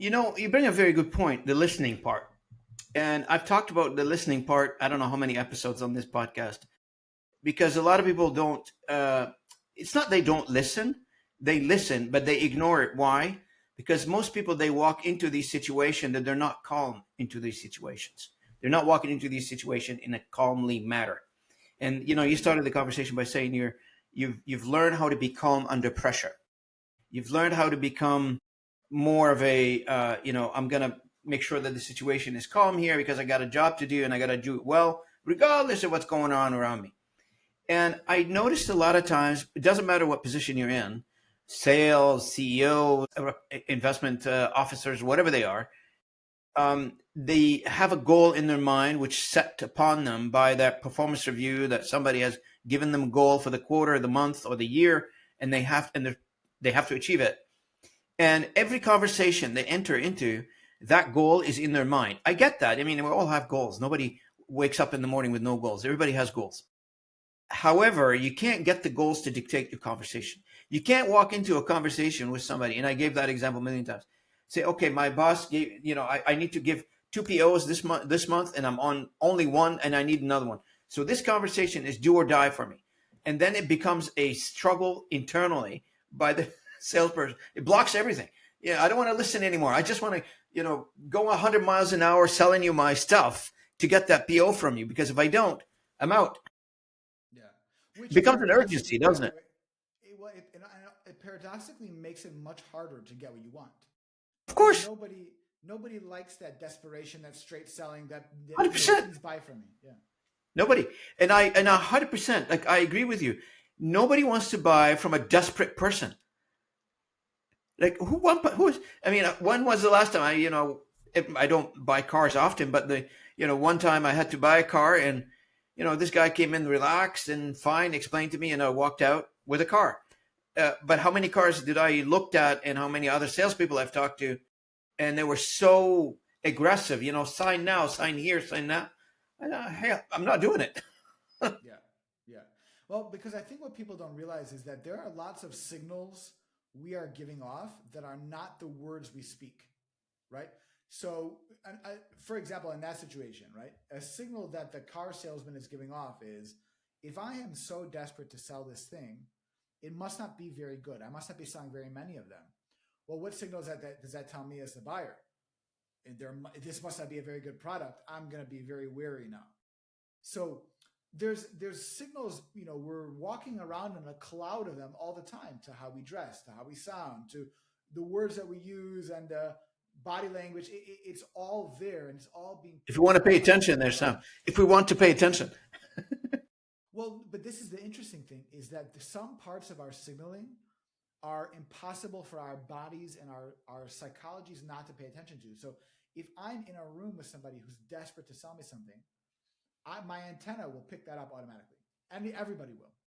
You bring a very good point, the listening part. And I've talked about the listening part, I don't know how many episodes on this podcast, because a lot of people don't, it's not they don't listen, they listen, but they ignore it. Why? Because most people, they walk into these situations that they're not calm into these situations. They're not walking into these situations in a calmly manner. And you started the conversation by saying you've learned how to be calm under pressure. You've learned how to become more of a I'm gonna make sure that the situation is calm here because I got a job to do and I got to do it well, regardless of what's going on around me. And I noticed a lot of times, it doesn't matter what position you're in, sales, CEO, investment officers, whatever they are, they have a goal in their mind which set upon them by that performance review that somebody has given them a goal for the quarter, the month, or the year, and they have to achieve it. And every conversation they enter into, that goal is in their mind. I get that. I mean, we all have goals. Nobody wakes up in the morning with no goals. Everybody has goals. However, you can't get the goals to dictate your conversation. You can't walk into a conversation with somebody, and I gave that example a million times. Say, okay, my boss gave, I need to give two POs this month, and I'm on only one, and I need another one. So this conversation is do or die for me. And then it becomes a struggle internally by the salesperson. It blocks everything. Yeah, I don't want to listen anymore. I just want to, go 100 miles an hour selling you my stuff to get that PO from you, because if I don't, I'm out. Yeah, It which becomes an urgency, paradoxically, by doesn't the it? way, it paradoxically makes it much harder to get what you want Of because course, nobody likes that desperation, that straight selling, that 100%. please buy from me. Yeah, Nobody. And 100%, like, I agree with you. Nobody wants to buy from a desperate person. Like, I mean, when was the last time I don't buy cars often, but one time I had to buy a car, and, this guy came in relaxed and fine, explained to me, and I walked out with a car. But how many cars did I looked at, and how many other salespeople I've talked to, and they were so aggressive, sign now, sign here, sign now. Hey, I'm not doing it. yeah, yeah. Well, because I think what people don't realize is that there are lots of signals we are giving off that are not the words we speak, right? So, for example, in that situation, right, a signal that the car salesman is giving off is, if I am so desperate to sell this thing, it must not be very good. I must not be selling very many of them. Well, what signals does that tell me as the buyer? This must not be a very good product. I'm going to be very wary now. So there's signals. We're walking around in a cloud of them all the time, to how we dress, to how we sound, to the words that we use, and the body language. It's all there, and it's all being If you want picked to pay up by attention, different there's some. parts. If we want to pay attention, Well, but this is the interesting thing, is that some parts of our signaling are impossible for our bodies and our psychologies not to pay attention to. So if I'm in a room with somebody who's desperate to sell me something, my antenna will pick that up automatically. And everybody will.